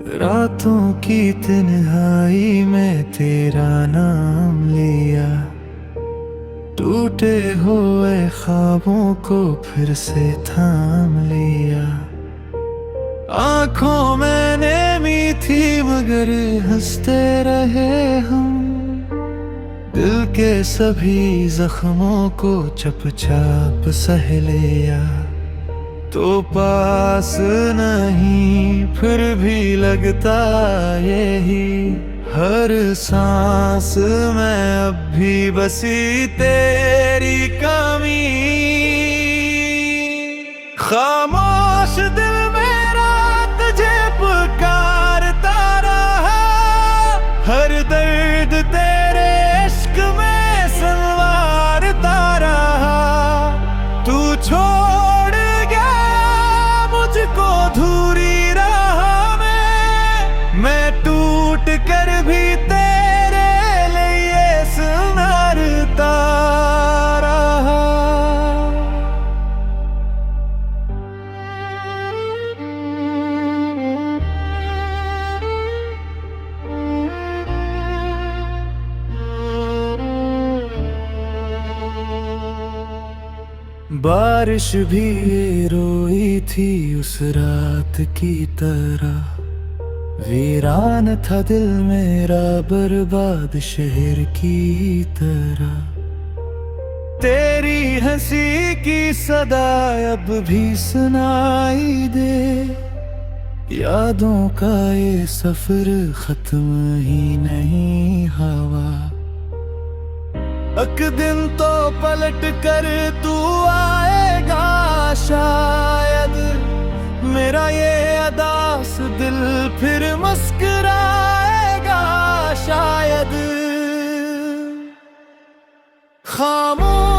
रातों की तन्हाई में तेरा नाम लिया, टूटे हुए ख्वाबों को फिर से थाम लिया। आंखों में नेमी थी मगर हंसते रहे हम, दिल के सभी जख्मों को चुपचाप सह लिया। तो पास नहीं फिर भी लगता यही, हर सांस में अब भी बसी तेरी कमी। खामोश दिल मेरा तुझे पुकारता रहा, हर दर्द तेरे इश्क में संवारता रहा। तू छोड़ गया मुझको धूरी राह में, मैं टूट कर भी तेरे लिए संवारता रहा। बारिश भी रोई थी उस रात की तरह, वीरान था दिल मेरा बर्बाद शहर की तरह। तेरी हंसी की सदा अब भी सुनाई दे, यादों का ये सफर खत्म ही नहीं हवा। एक दिन तो पलट कर तू आएगा शायद, मेरा ये अदास दिल फिर मुस्कुराएगा शायद। खामोश